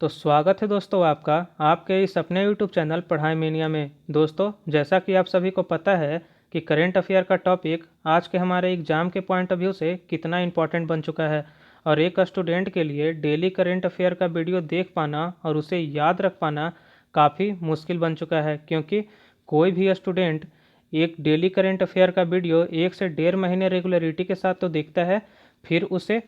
तो स्वागत है दोस्तों आपका आपके इस अपने यूट्यूब चैनल पढ़ाई मेनिया में। दोस्तों, जैसा कि आप सभी को पता है कि करेंट अफेयर का टॉपिक आज के हमारे एग्जाम के पॉइंट ऑफ व्यू से कितना इम्पोर्टेंट बन चुका है और एक स्टूडेंट के लिए डेली करेंट अफेयर का वीडियो देख पाना और उसे याद रख पाना काफ़ी मुश्किल बन चुका है, क्योंकि कोई भी स्टूडेंट एक डेली करेंट अफेयर का वीडियो 1 से 1.5 महीने रेगुलरिटी के साथ तो देखता है, फिर उसे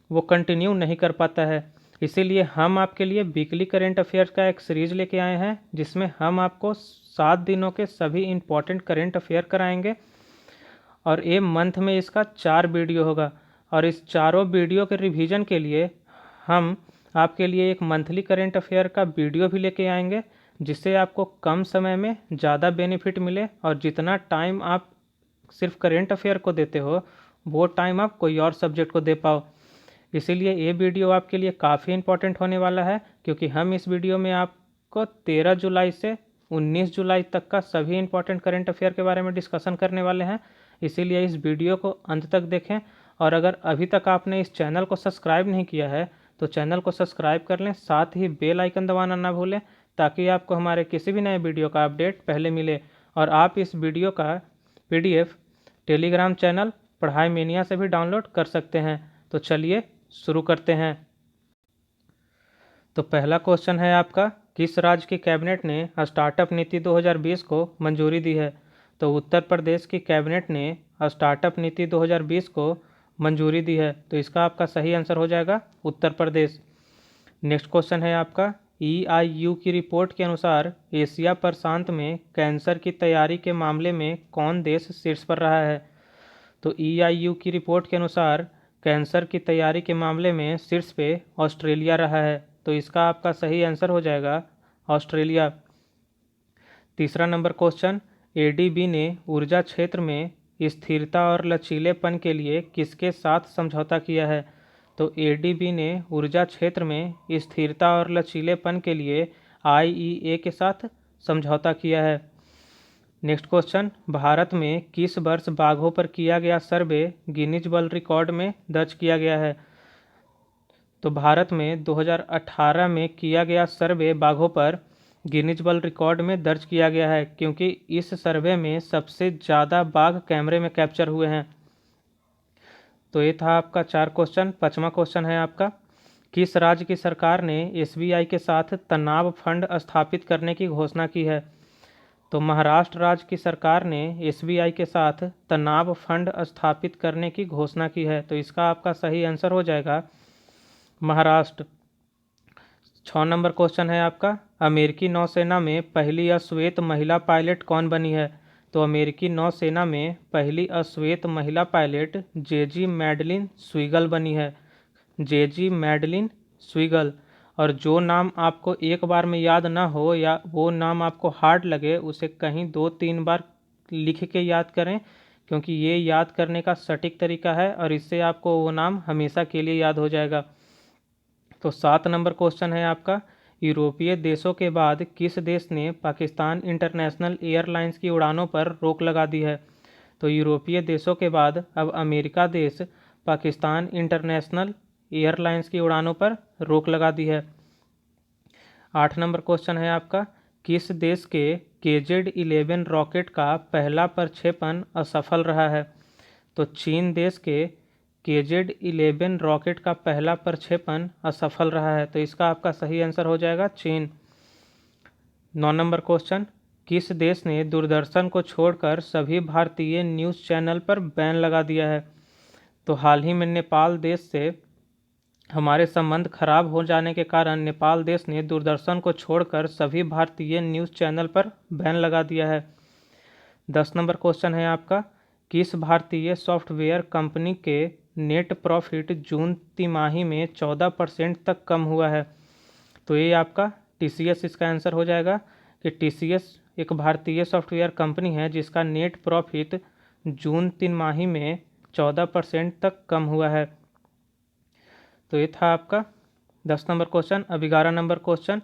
वो कंटिन्यू नहीं कर पाता है। इसीलिए हम आपके लिए वीकली करेंट अफेयर्स का एक सीरीज लेके आए हैं, जिसमें हम आपको 7 दिनों के सभी इम्पोर्टेंट करेंट अफेयर कराएंगे और ए मंथ में इसका 4 वीडियो होगा। और इस चारों वीडियो के रिवीजन के लिए हम आपके लिए एक मंथली करेंट अफेयर का वीडियो भी लेके आएंगे, जिससे आपको कम समय में ज़्यादा बेनिफिट मिले और जितना टाइम आप सिर्फ करेंट अफेयर को देते हो वो टाइम आप कोई और सब्जेक्ट को दे पाओ। इसीलिए ये वीडियो आपके लिए काफ़ी इम्पोर्टेंट होने वाला है, क्योंकि हम इस वीडियो में आपको 13 जुलाई से 19 जुलाई तक का सभी इम्पोर्टेंट करेंट अफेयर के बारे में डिस्कशन करने वाले हैं। इसीलिए इस वीडियो को अंत तक देखें, और अगर अभी तक आपने इस चैनल को सब्सक्राइब नहीं किया है तो चैनल को सब्सक्राइब कर लें, साथ ही बेल आइकन दबाना ना भूलें, ताकि आपको हमारे किसी भी नए वीडियो का अपडेट पहले मिले। और आप इस वीडियो का PDF टेलीग्राम चैनल पढ़ाई मेनिया से भी डाउनलोड कर सकते हैं। तो चलिए शुरू करते हैं। तो पहला क्वेश्चन है आपका, किस राज्य की कैबिनेट ने स्टार्टअप नीति 2020 को मंजूरी दी है? तो उत्तर प्रदेश की कैबिनेट ने स्टार्टअप नीति 2020 को मंजूरी दी है, तो इसका आपका सही आंसर हो जाएगा उत्तर प्रदेश। नेक्स्ट क्वेश्चन है आपका, EIU की रिपोर्ट के अनुसार एशिया प्रशांत में कैंसर की तैयारी के मामले में कौन देश शीर्ष पर रहा है? तो EIU की रिपोर्ट के अनुसार कैंसर की तैयारी के मामले में शीर्ष पे ऑस्ट्रेलिया रहा है, तो इसका आपका सही आंसर हो जाएगा ऑस्ट्रेलिया। तीसरा नंबर क्वेश्चन, ADB ने ऊर्जा क्षेत्र में स्थिरता और लचीलेपन के लिए किसके साथ समझौता किया है? तो ADB ने ऊर्जा क्षेत्र में स्थिरता और लचीलेपन के लिए IEA के साथ समझौता किया है। नेक्स्ट क्वेश्चन, भारत में किस वर्ष बाघों पर किया गया सर्वे गिनीज वर्ल्ड रिकॉर्ड में दर्ज किया गया है? तो भारत में 2018 में किया गया सर्वे बाघों पर गिनीज वर्ल्ड रिकॉर्ड में दर्ज किया गया है, क्योंकि इस सर्वे में सबसे ज़्यादा बाघ कैमरे में कैप्चर हुए हैं। तो ये था आपका 4 क्वेश्चन। 5वां क्वेश्चन है आपका, किस राज्य की सरकार ने SBI के साथ तनाव फंड स्थापित करने की घोषणा की है? तो महाराष्ट्र राज्य की सरकार ने SBI के साथ तनाव फंड स्थापित करने की घोषणा की है, तो इसका आपका सही आंसर हो जाएगा महाराष्ट्र। 6 नंबर क्वेश्चन है आपका, अमेरिकी नौसेना में पहली अश्वेत महिला पायलट कौन बनी है? तो अमेरिकी नौसेना में पहली अश्वेत महिला पायलट जेजी मैडलिन स्वीगल बनी है, जेजी मैडलिन स्वीगल। और जो नाम आपको एक बार में याद ना हो या वो नाम आपको हार्ड लगे, उसे कहीं 2-3 बार लिख के याद करें, क्योंकि ये याद करने का सटीक तरीका है और इससे आपको वो नाम हमेशा के लिए याद हो जाएगा। तो 7 नंबर क्वेश्चन है आपका, यूरोपीय देशों के बाद किस देश ने पाकिस्तान इंटरनेशनल एयरलाइंस की उड़ानों पर रोक लगा दी है? तो यूरोपीय देशों के बाद अब अमेरिका देश पाकिस्तान इंटरनेशनल एयरलाइंस की उड़ानों पर रोक लगा दी है। 8 नंबर क्वेश्चन है आपका, किस देश के KZ-11 रॉकेट का पहला प्रक्षेपण असफल रहा है? तो चीन देश के KZ-11 रॉकेट का पहला प्रक्षेपण असफल रहा है, तो इसका आपका सही आंसर हो जाएगा चीन। 9 नंबर क्वेश्चन, किस देश ने दूरदर्शन को छोड़कर सभी भारतीय न्यूज़ चैनल पर बैन लगा दिया है? तो हाल ही में नेपाल देश से हमारे संबंध खराब हो जाने के कारण नेपाल देश ने दूरदर्शन को छोड़कर सभी भारतीय न्यूज़ चैनल पर बैन लगा दिया है। 10 नंबर क्वेश्चन है आपका, किस भारतीय सॉफ्टवेयर कंपनी के नेट प्रॉफिट जून तिमाही में 14% तक कम हुआ है? तो ये आपका TCS इसका आंसर हो जाएगा कि TCS एक भारतीय सॉफ्टवेयर कंपनी है जिसका नेट प्रॉफिट जून तिमाही में 14% तक कम हुआ है। तो ये था आपका 10 नंबर क्वेश्चन। अब 11 नंबर क्वेश्चन,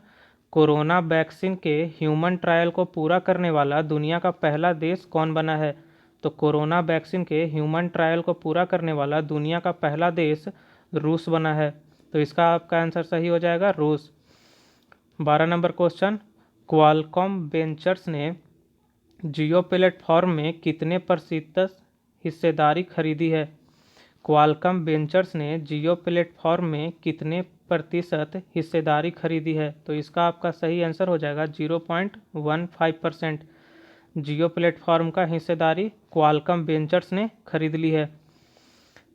कोरोना वैक्सीन के ह्यूमन ट्रायल को पूरा करने वाला दुनिया का पहला देश कौन बना है? तो कोरोना वैक्सीन के ह्यूमन ट्रायल को पूरा करने वाला दुनिया का पहला देश रूस बना है, तो इसका आपका आंसर सही हो जाएगा रूस। 12 नंबर क्वेश्चन, क्वालकॉम वेंचर्स ने जियो प्लेटफॉर्म में कितने प्रतिशत हिस्सेदारी खरीदी है? क्वालकॉम वेंचर्स ने जियो प्लेटफॉर्म में कितने प्रतिशत हिस्सेदारी खरीदी है? तो इसका आपका सही आंसर हो जाएगा 0.15%। जियो प्लेटफॉर्म का हिस्सेदारी क्वालकॉम वेंचर्स ने खरीद ली है।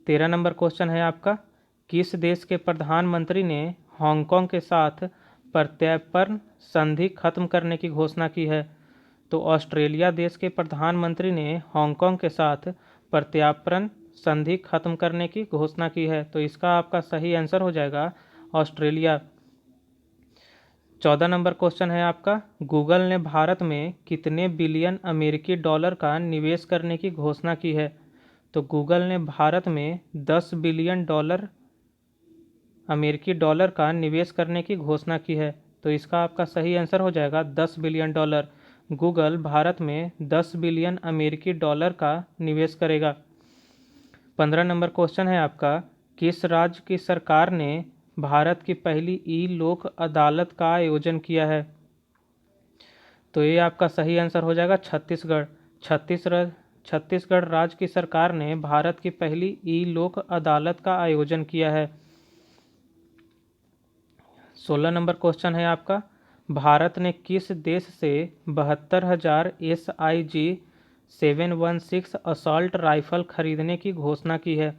13 नंबर क्वेश्चन है आपका, किस देश के प्रधानमंत्री ने हांगकांग के साथ प्रत्यर्पण संधि खत्म करने की घोषणा की है? तो ऑस्ट्रेलिया देश के प्रधानमंत्री ने हांगकांग के साथ प्रत्यर्पण संधि खत्म करने की घोषणा की है। तो इसका आपका सही आंसर हो जाएगा ऑस्ट्रेलिया। 14 नंबर क्वेश्चन है आपका, गूगल ने भारत में कितने बिलियन अमेरिकी डॉलर का निवेश करने की घोषणा की है? तो गूगल ने भारत में 10 बिलियन डॉलर अमेरिकी डॉलर का निवेश करने की घोषणा की है। तो इसका आपका सही आंसर हो जाएगा 10 बिलियन डॉलर। गूगल भारत में 10 बिलियन अमेरिकी डॉलर का निवेश करेगा। 15 नंबर क्वेश्चन है आपका, किस राज्य की सरकार ने भारत की पहली ई लोक अदालत का आयोजन किया है? तो ये आपका सही आंसर हो जाएगा छत्तीसगढ़। छत्तीसगढ़ राज्य की सरकार ने भारत की पहली ई लोक अदालत का आयोजन किया है। 16 नंबर क्वेश्चन है आपका, भारत ने किस देश से 72,000 SIG 716 असॉल्ट राइफल खरीदने की घोषणा की है?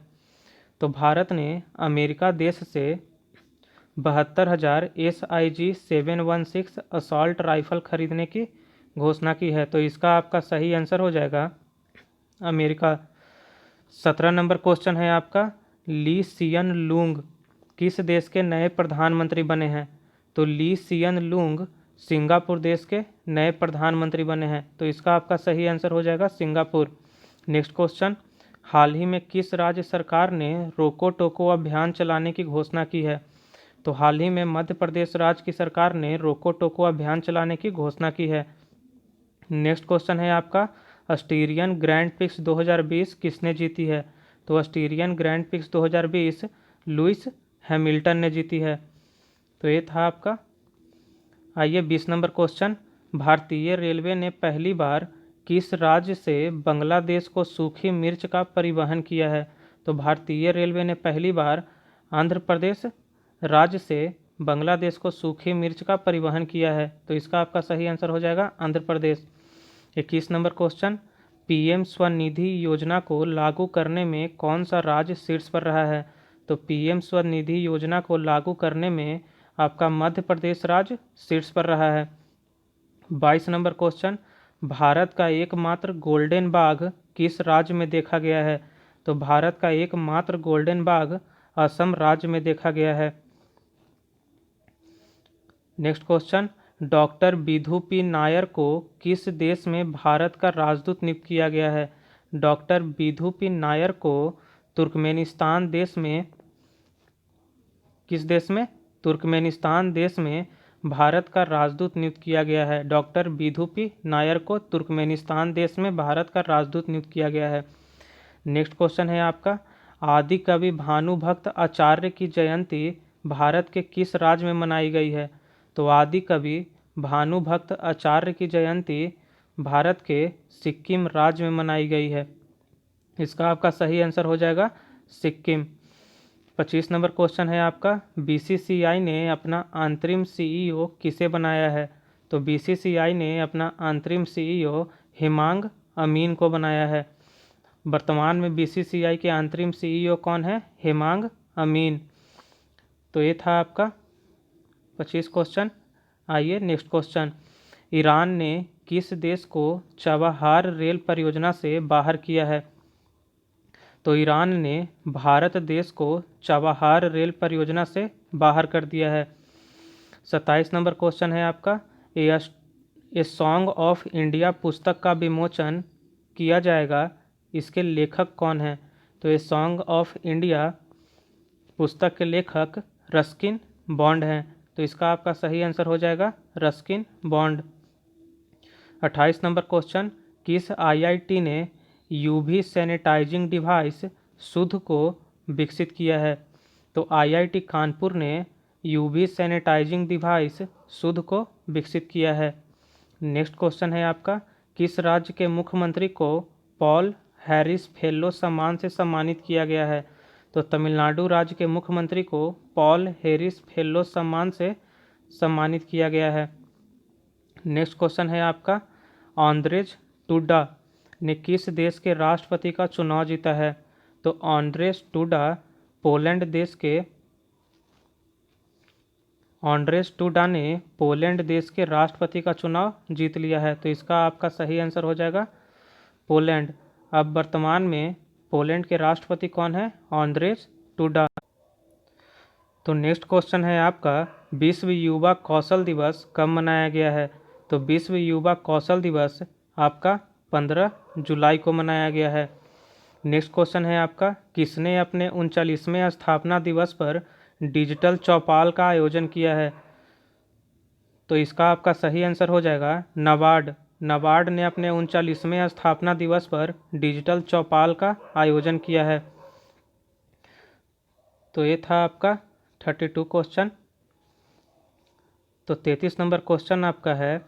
तो भारत ने अमेरिका देश से 72,000 SIG 716 असॉल्ट राइफल खरीदने की घोषणा की है। तो इसका आपका सही आंसर हो जाएगा अमेरिका। 17 नंबर क्वेश्चन है आपका, ली सियन लूंग किस देश के नए प्रधानमंत्री बने हैं? तो ली सियन लूंग सिंगापुर देश के नए प्रधानमंत्री बने हैं। तो इसका आपका सही आंसर हो जाएगा सिंगापुर। नेक्स्ट क्वेश्चन, हाल ही में किस राज्य सरकार ने रोको टोको अभियान चलाने की घोषणा की है? तो हाल ही में मध्य प्रदेश राज्य की सरकार ने रोको टोको अभियान चलाने की घोषणा की है। नेक्स्ट क्वेश्चन है आपका, ऑस्ट्रेलियन ग्रैंड प्रिक्स 2020 किसने जीती है? तो Australian grand prix 2020 Lewis Hamilton ने जीती है। तो ये था आपका। आइए 20 नंबर क्वेश्चन, भारतीय रेलवे ने पहली बार किस राज्य से बांग्लादेश को सूखी मिर्च का परिवहन किया है? तो भारतीय रेलवे ने पहली बार आंध्र प्रदेश राज्य से बांग्लादेश को सूखी मिर्च का परिवहन किया है। तो इसका आपका सही आंसर हो जाएगा Andhra Pradesh. 21 number question, PM Svanidhi योजना को लागू करने में कौन सा राज्य शीर्ष पर रहा है? तो PM स्वनिधि योजना को लागू करने में आपका मध्य प्रदेश राज्य शीर्ष पर रहा है। 22 नंबर क्वेश्चन, भारत का एकमात्र गोल्डन बाघ किस राज्य में देखा गया है? तो भारत का एकमात्र गोल्डन बाघ असम राज्य में देखा गया है। Next question, doctor Bidhu P Nair को किस देश में भारत का राजदूत नियुक्त किया गया है? डॉक्टर बिधु पी नायर को तुर्कमेनिस्तान देश में, किस देश में? तुर्कमेनिस्तान देश में भारत का राजदूत नियुक्त किया गया है। डॉक्टर बिधु पी नायर को तुर्कमेनिस्तान देश में भारत का राजदूत नियुक्त किया गया है। नेक्स्ट क्वेश्चन है आपका, आदि कवि भानुभक्त आचार्य की जयंती भारत के किस राज्य में मनाई गई है? तो आदि कवि भानुभक्त आचार्य की जयंती भारत के सिक्किम राज्य में मनाई गई है। इसका आपका सही आंसर हो जाएगा सिक्किम। 25 नंबर क्वेश्चन है आपका, BCCI ने अपना अंतरिम CEO किसे बनाया है? तो BCCI ने अपना अंतरिम CEO हिमांग अमीन को बनाया है। वर्तमान में BCCI के अंतरिम CEO कौन है? हिमांग अमीन। तो ये था आपका 25 क्वेश्चन। आइए नेक्स्ट क्वेश्चन, ईरान ने किस देश को चबाहार रेल परियोजना से बाहर किया है? तो ईरान ने भारत देश को चबाहार रेल परियोजना से बाहर कर दिया है। 27 नंबर क्वेश्चन है आपका, ए सॉन्ग ऑफ इंडिया पुस्तक का विमोचन किया जाएगा, इसके लेखक कौन है? तो ए सॉन्ग ऑफ इंडिया पुस्तक के लेखक रस्किन बॉन्ड हैं। तो इसका आपका सही आंसर हो जाएगा रस्किन बॉन्ड। 28 नंबर क्वेश्चन, किस IIT ने UV सैनिटाइजिंग डिवाइस शुद्ध को विकसित किया है? तो IIT कानपुर ने UV सैनिटाइजिंग डिवाइस शुद्ध को विकसित किया है। नेक्स्ट क्वेश्चन है आपका, किस राज्य के मुख्यमंत्री को पॉल हैरिस फेलो सम्मान से सम्मानित किया गया है? तो तमिलनाडु राज्य के मुख्यमंत्री को पॉल हैरिस फेलो सम्मान से सम्मानित किया गया है। नेक्स्ट क्वेश्चन है आपका, आंद्रेज टूडा ने किस देश के राष्ट्रपति का चुनाव जीता है? तो आंद्रेज टूडा ने पोलैंड देश के राष्ट्रपति का चुनाव जीत लिया है। तो इसका आपका सही आंसर हो जाएगा पोलैंड। अब वर्तमान में पोलैंड के राष्ट्रपति कौन है? आंद्रेज टूडा। तो नेक्स्ट क्वेश्चन है आपका, विश्व युवा कौशल दिवस कब मनाया गया है? तो विश्व युवा कौशल दिवस आपका 15 जुलाई को मनाया गया है। नेक्स्ट क्वेश्चन है आपका, किसने अपने 39वें स्थापना दिवस पर डिजिटल चौपाल का आयोजन किया है? तो इसका आपका सही आंसर हो जाएगा नाबार्ड ने अपने 39वें स्थापना दिवस पर डिजिटल चौपाल का आयोजन किया है। तो ये था आपका 32 क्वेश्चन। तो 33 नंबर क्वेश्चन आपका है,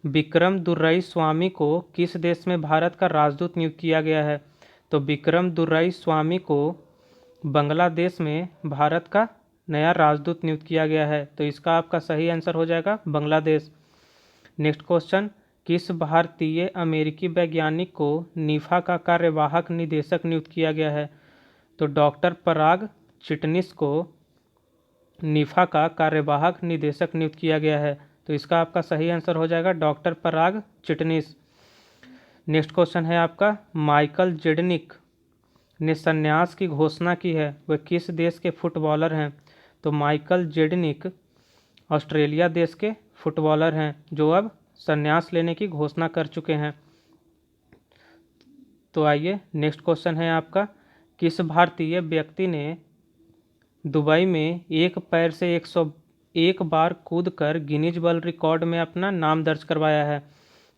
विक्रम दुर्राई स्वामी को किस देश में भारत का राजदूत नियुक्त किया गया है? तो विक्रम दुर्राई स्वामी को बांग्लादेश में भारत का नया राजदूत नियुक्त किया गया है। तो इसका आपका सही आंसर हो जाएगा बांग्लादेश। नेक्स्ट क्वेश्चन, किस भारतीय अमेरिकी वैज्ञानिक को निफा का कार्यवाहक निदेशक नियुक्त किया गया है? तो डॉक्टर पराग चिटनिस को निफा का कार्यवाहक निदेशक नियुक्त किया गया है। तो इसका आपका सही आंसर हो जाएगा डॉक्टर पराग चिटनिस। नेक्स्ट क्वेश्चन है आपका, माइकल जेडनिक ने संन्यास की घोषणा की है, वह किस देश के फुटबॉलर हैं? तो माइकल जेडनिक ऑस्ट्रेलिया देश के फुटबॉलर हैं जो अब संन्यास लेने की घोषणा कर चुके हैं। तो आइए नेक्स्ट क्वेश्चन है आपका, किस भारतीय व्यक्ति ने दुबई में एक पैर से 101 बार कूदकर गिनीज वर्ल्ड रिकॉर्ड में अपना नाम दर्ज करवाया है?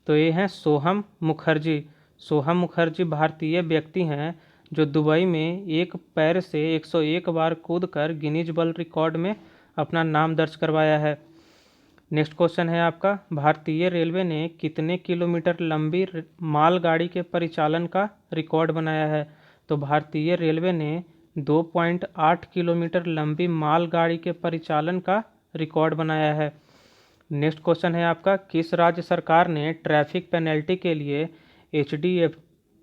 तो ये हैं सोहम मुखर्जी भारतीय व्यक्ति हैं जो दुबई में एक पैर से 101 बार कूदकर गिनीज वर्ल्ड रिकॉर्ड में अपना नाम दर्ज करवाया है। नेक्स्ट क्वेश्चन है आपका, भारतीय रेलवे ने कितने किलोमीटर लंबी मालगाड़ी के परिचालन का रिकॉर्ड बनाया है? तो भारतीय रेलवे ने 2.8 किलोमीटर लंबी मालगाड़ी के परिचालन का रिकॉर्ड बनाया है। नेक्स्ट क्वेश्चन है आपका, किस राज्य सरकार ने ट्रैफिक पेनल्टी के लिए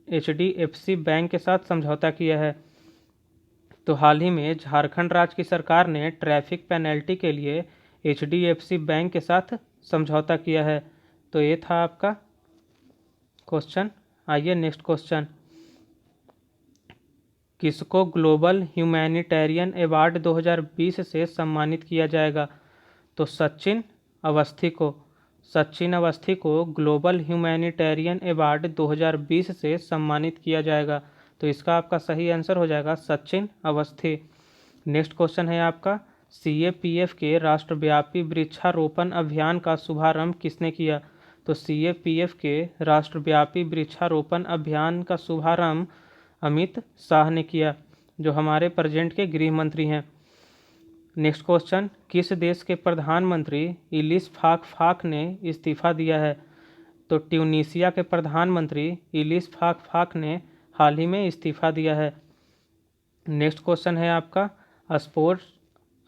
HDFC बैंक के साथ समझौता किया है? तो हाल ही में झारखंड राज्य की सरकार ने ट्रैफिक पेनल्टी के लिए HDFC बैंक के साथ समझौता किया है। तो ये था आपका क्वेश्चन। आइए नेक्स्ट क्वेश्चन, किसको ग्लोबल ह्यूमैनिटेरियन अवार्ड 2020 से सम्मानित किया जाएगा? तो सचिन अवस्थी को ग्लोबल ह्यूमैनिटेरियन अवार्ड 2020 से सम्मानित किया जाएगा। तो इसका आपका सही आंसर हो जाएगा सचिन अवस्थी। नेक्स्ट क्वेश्चन है आपका, CAPF के राष्ट्रव्यापी वृक्षारोपण अभियान का शुभारंभ किसने किया? तो CAPF के राष्ट्रव्यापी वृक्षारोपण अभियान का शुभारंभ अमित शाह ने किया, जो हमारे प्रेजेंट के गृह मंत्री हैं। नेक्स्ट क्वेश्चन, किस देश के प्रधानमंत्री इलिस फाक ने इस्तीफा दिया है? तो ट्यूनीशिया के प्रधानमंत्री इलिस फाक ने हाल ही में इस्तीफा दिया है। नेक्स्ट क्वेश्चन है आपका, स्पोर्ट्स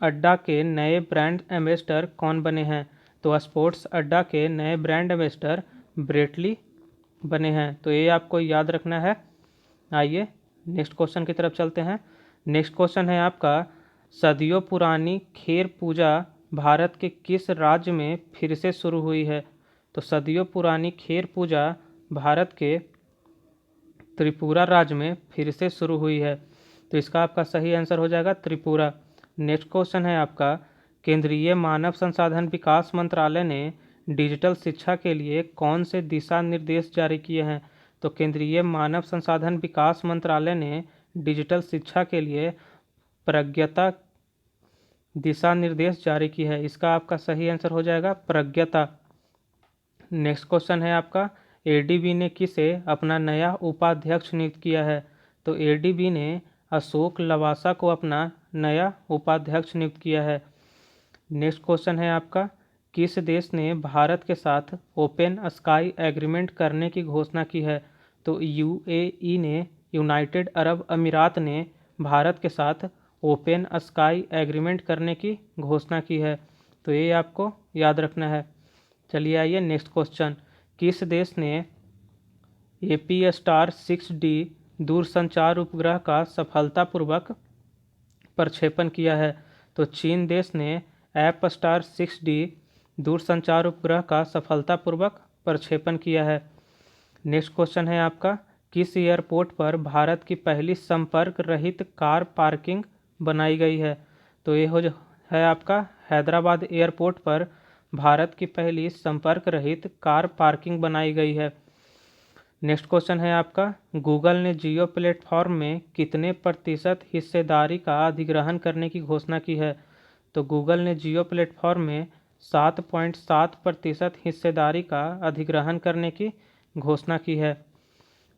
अड्डा के नए ब्रांड एम्बेसडर कौन बने हैं? तो स्पोर्ट्स अड्डा के नए ब्रांड एम्बेसडर ब्रेटली बने हैं। तो ये आपको याद रखना है। आइए नेक्स्ट क्वेश्चन की तरफ चलते हैं। नेक्स्ट क्वेश्चन है आपका, सदियों पुरानी खेर पूजा भारत के किस राज्य में फिर से शुरू हुई है? तो सदियों पुरानी खेर पूजा भारत के त्रिपुरा राज्य में फिर से शुरू हुई है। तो इसका आपका सही आंसर हो जाएगा त्रिपुरा। नेक्स्ट क्वेश्चन है आपका, केंद्रीय मानव संसाधन विकास मंत्रालय ने डिजिटल शिक्षा के लिए कौन से दिशा निर्देश जारी किए हैं? तो केंद्रीय मानव संसाधन विकास मंत्रालय ने डिजिटल शिक्षा के लिए प्रज्ञता दिशा निर्देश जारी की है। इसका आपका सही आंसर हो जाएगा प्रज्ञता। नेक्स्ट क्वेश्चन है आपका, ADB ने किसे अपना नया उपाध्यक्ष नियुक्त किया है? तो ADB ने अशोक लवासा को अपना नया उपाध्यक्ष नियुक्त किया है। नेक्स्ट क्वेश्चन है आपका, किस देश ने भारत के साथ ओपन स्काई एग्रीमेंट करने की घोषणा की है? तो यूएई ने, यूनाइटेड अरब अमीरात ने भारत के साथ ओपन स्काई एग्रीमेंट करने की घोषणा की है। तो ये आपको याद रखना है। चलिए आइए नेक्स्ट क्वेश्चन, किस देश ने एपी-स्टार 6D दूरसंचार उपग्रह का सफलतापूर्वक प्रक्षेपण किया है? तो चीन देश ने एप-स्टार 6D दूरसंचार उपग्रह का सफलतापूर्वक प्रक्षेपण किया है। नेक्स्ट क्वेश्चन है आपका, किस एयरपोर्ट पर भारत की पहली संपर्क रहित कार पार्किंग बनाई गई है? तो ये है आपका हैदराबाद एयरपोर्ट पर भारत की पहली संपर्क रहित कार पार्किंग बनाई गई है। नेक्स्ट क्वेश्चन है आपका, गूगल ने जियो प्लेटफॉर्म में कितने प्रतिशत हिस्सेदारी का अधिग्रहण करने की घोषणा की है? तो गूगल ने जियो प्लेटफॉर्म में 7.7% हिस्सेदारी का अधिग्रहण करने की घोषणा की है।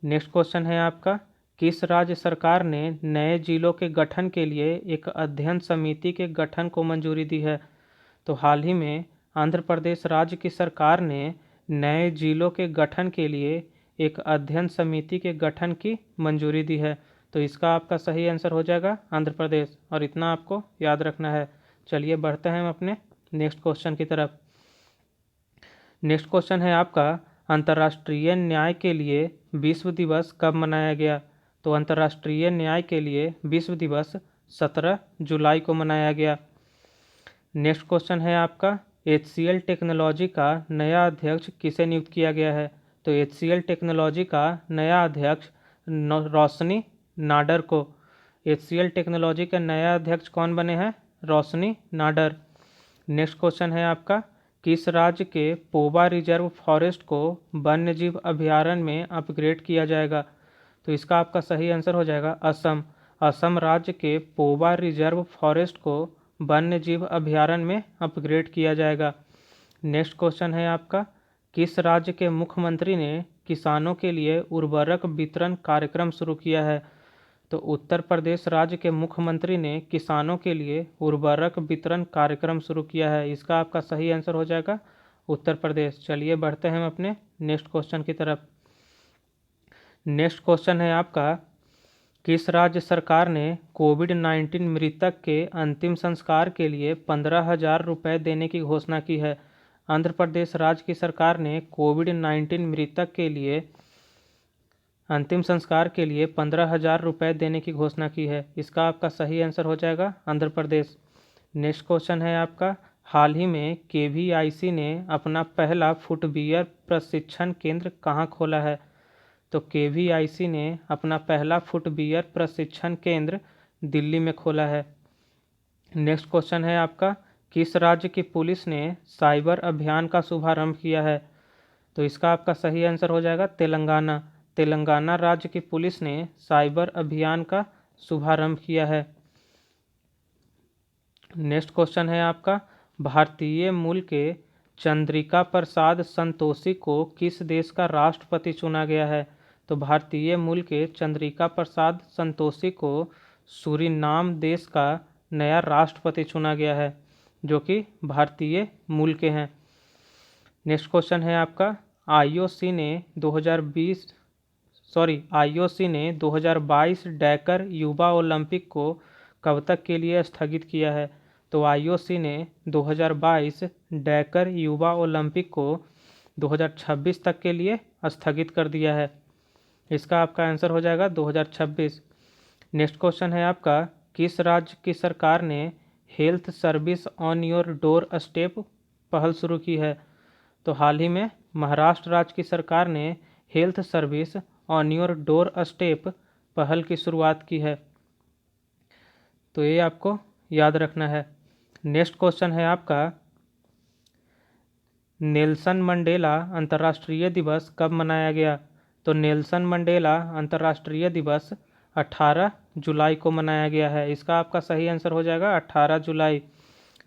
नेक्स्ट क्वेश्चन है आपका, किस राज्य सरकार ने नए जिलों के गठन के लिए एक अध्ययन समिति के गठन को मंजूरी दी है? तो हाल ही में आंध्र प्रदेश राज्य की सरकार ने नए जिलों के गठन के लिए एक अध्ययन समिति के गठन की मंजूरी दी है। तो इसका आपका सही आंसर हो जाएगा आंध्र प्रदेश, और इतना आपको याद रखना है। चलिए बढ़ते हैं हम अपने नेक्स्ट क्वेश्चन की तरफ। नेक्स्ट क्वेश्चन है आपका, अंतर्राष्ट्रीय न्याय के लिए विश्व दिवस कब मनाया गया? तो अंतर्राष्ट्रीय न्याय के लिए विश्व दिवस 17 जुलाई को मनाया गया। नेक्स्ट क्वेश्चन है आपका, HCL टेक्नोलॉजी का नया अध्यक्ष किसे नियुक्त किया गया है? तो HCL टेक्नोलॉजी का नया अध्यक्ष रोशनी नाडर को। HCL टेक्नोलॉजी के नया अध्यक्ष कौन बने हैं? रोशनी नाडर। नेक्स्ट क्वेश्चन है आपका, किस राज्य के पोबा रिजर्व फॉरेस्ट को वन्यजीव अभयारण्य में अपग्रेड किया जाएगा? तो इसका आपका सही आंसर हो जाएगा असम। असम राज्य के पोबा रिजर्व फॉरेस्ट को वन्यजीव अभयारण्य में अपग्रेड किया जाएगा। नेक्स्ट क्वेश्चन है आपका, किस राज्य के मुख्यमंत्री ने किसानों के लिए उर्वरक वितरण कार्यक्रम शुरू किया है? तो उत्तर प्रदेश राज्य के मुख्यमंत्री ने किसानों के लिए उर्वरक वितरण कार्यक्रम शुरू किया है। इसका आपका सही आंसर हो जाएगा उत्तर प्रदेश। चलिए बढ़ते हैं हम अपने नेक्स्ट क्वेश्चन की तरफ। नेक्स्ट क्वेश्चन है आपका, किस राज्य सरकार ने कोविड-19 मृतक के अंतिम संस्कार के लिए 15,000 रुपये देने की घोषणा की है? आंध्र प्रदेश राज्य की सरकार ने कोविड-19 मृतक के लिए अंतिम संस्कार के लिए 15,000 रुपये देने की घोषणा की है। इसका आपका सही आंसर हो जाएगा आंध्र प्रदेश। नेक्स्ट क्वेश्चन है आपका, हाल ही में KVIC ने अपना पहला फुटवियर प्रशिक्षण केंद्र कहाँ खोला है? तो KVIC ने अपना पहला फुटवियर प्रशिक्षण केंद्र दिल्ली में खोला है। नेक्स्ट क्वेश्चन है आपका, किस राज्य की पुलिस ने साइबर अभियान का शुभारंभ किया है? तो इसका आपका सही आंसर हो जाएगा तेलंगाना। तेलंगाना राज्य की पुलिस ने साइबर अभियान का शुभारंभ किया है। नेक्स्ट क्वेश्चन है आपका, भारतीय मूल के चंद्रिका प्रसाद संतोषी को किस देश का राष्ट्रपति चुना गया है? तो भारतीय मूल के चंद्रिका प्रसाद संतोषी को सूरीनाम देश का नया राष्ट्रपति चुना गया है, जो कि भारतीय मूल के हैं। नेक्स्ट क्वेश्चन है आपका, IOC ने 2022 डैकर युवा ओलंपिक को कब तक के लिए स्थगित किया है? तो IOC ने 2022 डैकर युवा ओलंपिक को 2026 तक के लिए स्थगित कर दिया है। इसका आपका आंसर हो जाएगा 2026। नेक्स्ट क्वेश्चन है आपका, किस राज्य की सरकार ने health service on your door step पहल शुरू की है? तो हाल ही में महाराष्ट्र राज्य की सरकार ने health service on your door step पहल की शुरुआत की है। तो ये आपको याद रखना है। नेक्स्ट क्वेश्चन है आपका, नेल्सन मंडेला अंतर्राष्ट्रीय दिवस कब मनाया गया? तो नेल्सन मंडेला अंतर्राष्ट्रीय दिवस 18 जुलाई को मनाया गया है। इसका आपका सही आंसर हो जाएगा 18 जुलाई।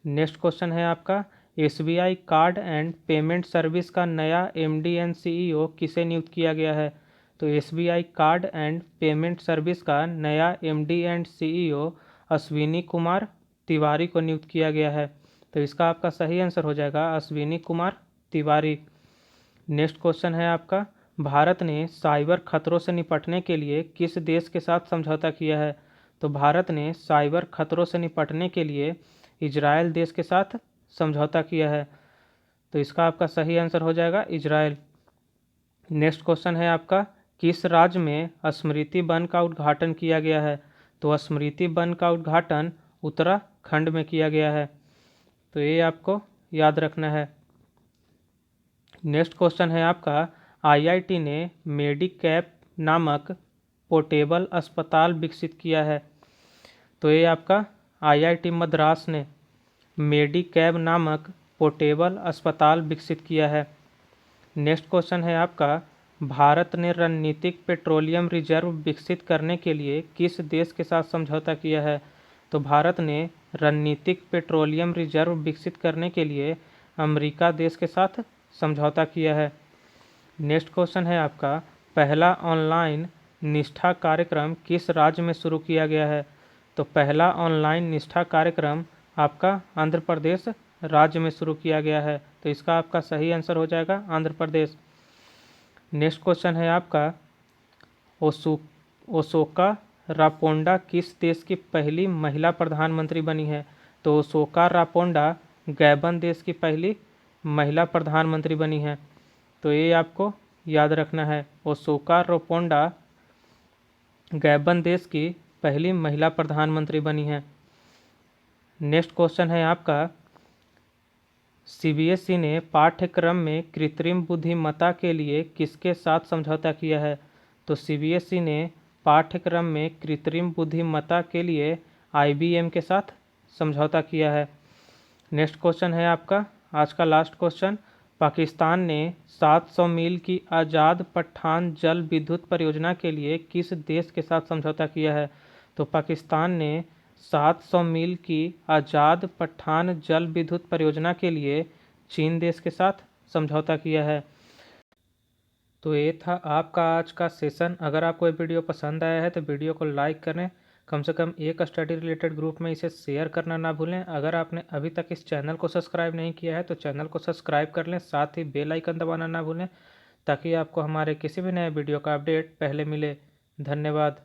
नेक्स्ट क्वेश्चन है आपका, SBI card and payment service का नया MD एंड CEO किसे नियुक्त किया गया है? तो SBI card and payment service का नया MD and CEO Ashwini Kumar Tiwari को नियुक्त किया गया है। तो इसका आपका सही आंसर हो जाएगा अश्विनी कुमार तिवारी। नेक्स्ट क्वेश्चन है आपका, भारत ने साइबर खतरों से निपटने के लिए किस देश के साथ समझौता किया है? तो भारत ने साइबर खतरों से निपटने के लिए इजराइल देश के साथ समझौता किया है। तो इसका आपका सही आंसर हो जाएगा इजराइल। नेक्स्ट क्वेश्चन है आपका, किस राज्य में स्मृति वन का उद्घाटन किया गया है? तो स्मृति वन का उद्घाटन उत्तराखंड में किया गया है। तो ये आपको याद रखना है। नेक्स्ट क्वेश्चन है आपका, आईआईटी ने मेडिकैप नामक पोर्टेबल अस्पताल विकसित किया है। तो ये आपका आईआईटी मद्रास ने मेडिकैप नामक पोर्टेबल अस्पताल विकसित किया है। नेक्स्ट क्वेश्चन है आपका, भारत ने रणनीतिक पेट्रोलियम रिजर्व विकसित करने के लिए किस देश के साथ समझौता किया है? तो भारत ने रणनीतिक पेट्रोलियम रिजर्व विकसित करने के लिए अमेरिका देश के साथ समझौता किया है। नेक्स्ट क्वेश्चन है आपका, पहला ऑनलाइन निष्ठा कार्यक्रम किस राज्य में शुरू किया गया है? तो पहला ऑनलाइन निष्ठा कार्यक्रम आपका आंध्र प्रदेश राज्य में शुरू किया गया है। तो इसका आपका सही आंसर हो जाएगा आंध्र प्रदेश। नेक्स्ट क्वेश्चन है आपका, ओशोका रापोंडा किस देश की पहली महिला प्रधानमंत्री बनी है? तो ओशोका रापोंडा गैबन देश की पहली महिला प्रधानमंत्री बनी है। तो ये आपको याद रखना है, ओशोका रापोंडा गैबन देश की पहली महिला प्रधानमंत्री बनी है। नेक्स्ट क्वेश्चन है आपका, सीबीएसई ने पाठ्यक्रम में कृत्रिम बुद्धिमत्ता के लिए किसके साथ समझौता किया है? तो सीबीएसई ने पाठ्यक्रम में कृत्रिम बुद्धिमत्ता के लिए आईबीएम के साथ समझौता किया है। नेक्स्ट क्वेश्चन है आपका, आज का लास्ट क्वेश्चन, पाकिस्तान ने 700 मील की आज़ाद पठान जल विद्युत परियोजना के लिए किस देश के साथ समझौता किया है? तो पाकिस्तान ने 700 मील की आज़ाद पठान जल विद्युत परियोजना के लिए चीन देश के साथ समझौता किया है। तो ये था आपका आज का सेशन। अगर आपको ये वीडियो पसंद आया है तो वीडियो को लाइक करें, कम से कम एक स्टडी रिलेटेड ग्रुप में इसे शेयर करना ना भूलें। अगर आपने अभी तक इस चैनल को सब्सक्राइब नहीं किया है तो चैनल को सब्सक्राइब कर लें, साथ ही बेल आइकन दबाना ना भूलें ताकि आपको हमारे किसी भी नए वीडियो का अपडेट पहले मिले। धन्यवाद।